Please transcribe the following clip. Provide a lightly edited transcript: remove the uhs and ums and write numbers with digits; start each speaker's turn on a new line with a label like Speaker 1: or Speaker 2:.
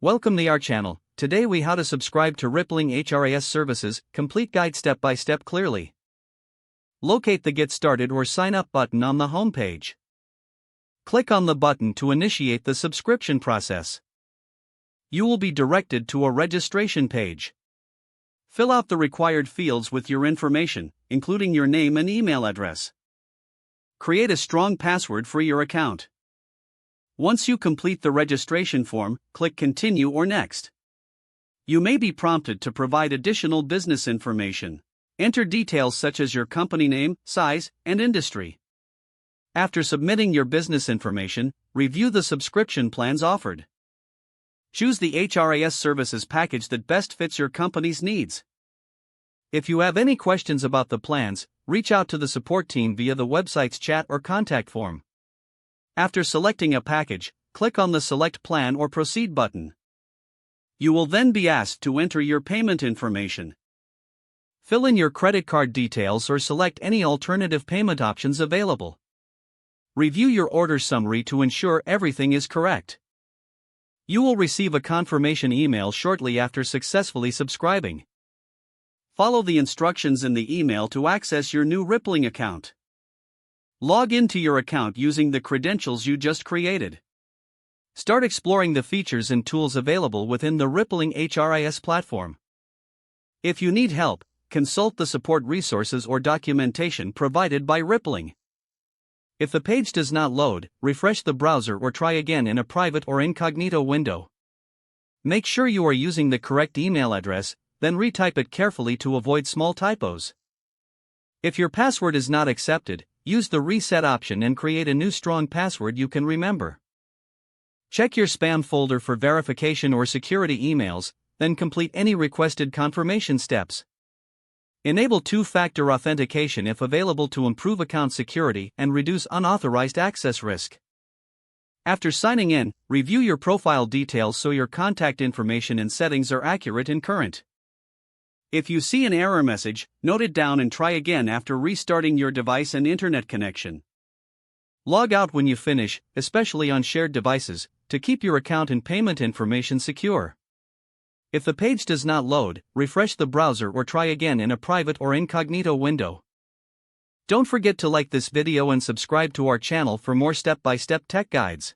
Speaker 1: Welcome to our channel. Today we how to subscribe to Rippling HRIS services, complete guide step by step clearly. Locate the Get Started or Sign Up button on the home page. Click on the button to initiate the subscription process. You will be directed to a registration page. Fill out the required fields with your information, including your name and email address. Create a strong password for your account. Once you complete the registration form, click Continue or Next. You may be prompted to provide additional business information. Enter details such as your company name, size, and industry. After submitting your business information, review the subscription plans offered. Choose the HRIS services package that best fits your company's needs. If you have any questions about the plans, reach out to the support team via the website's chat or contact form. After selecting a package, click on the Select Plan or Proceed button. You will then be asked to enter your payment information. Fill in your credit card details or select any alternative payment options available. Review your order summary to ensure everything is correct. You will receive a confirmation email shortly after successfully subscribing. Follow the instructions in the email to access your new Rippling account. Log into your account using the credentials you just created. Start exploring the features and tools available within the Rippling HRIS platform. If you need help, consult the support resources or documentation provided by Rippling. If the page does not load, refresh the browser or try again in a private or incognito window. Make sure you are using the correct email address, then retype it carefully to avoid small typos. If your password is not accepted, use the reset option and create a new strong password you can remember. Check your spam folder for verification or security emails, then complete any requested confirmation steps. Enable two-factor authentication if available to improve account security and reduce unauthorized access risk. After signing in, review your profile details so your contact information and settings are accurate and current. If you see an error message, note it down and try again after restarting your device and internet connection. Log out when you finish, especially on shared devices, to keep your account and payment information secure. If the page does not load, refresh the browser or try again in a private or incognito window. Don't forget to like this video and subscribe to our channel for more step-by-step tech guides.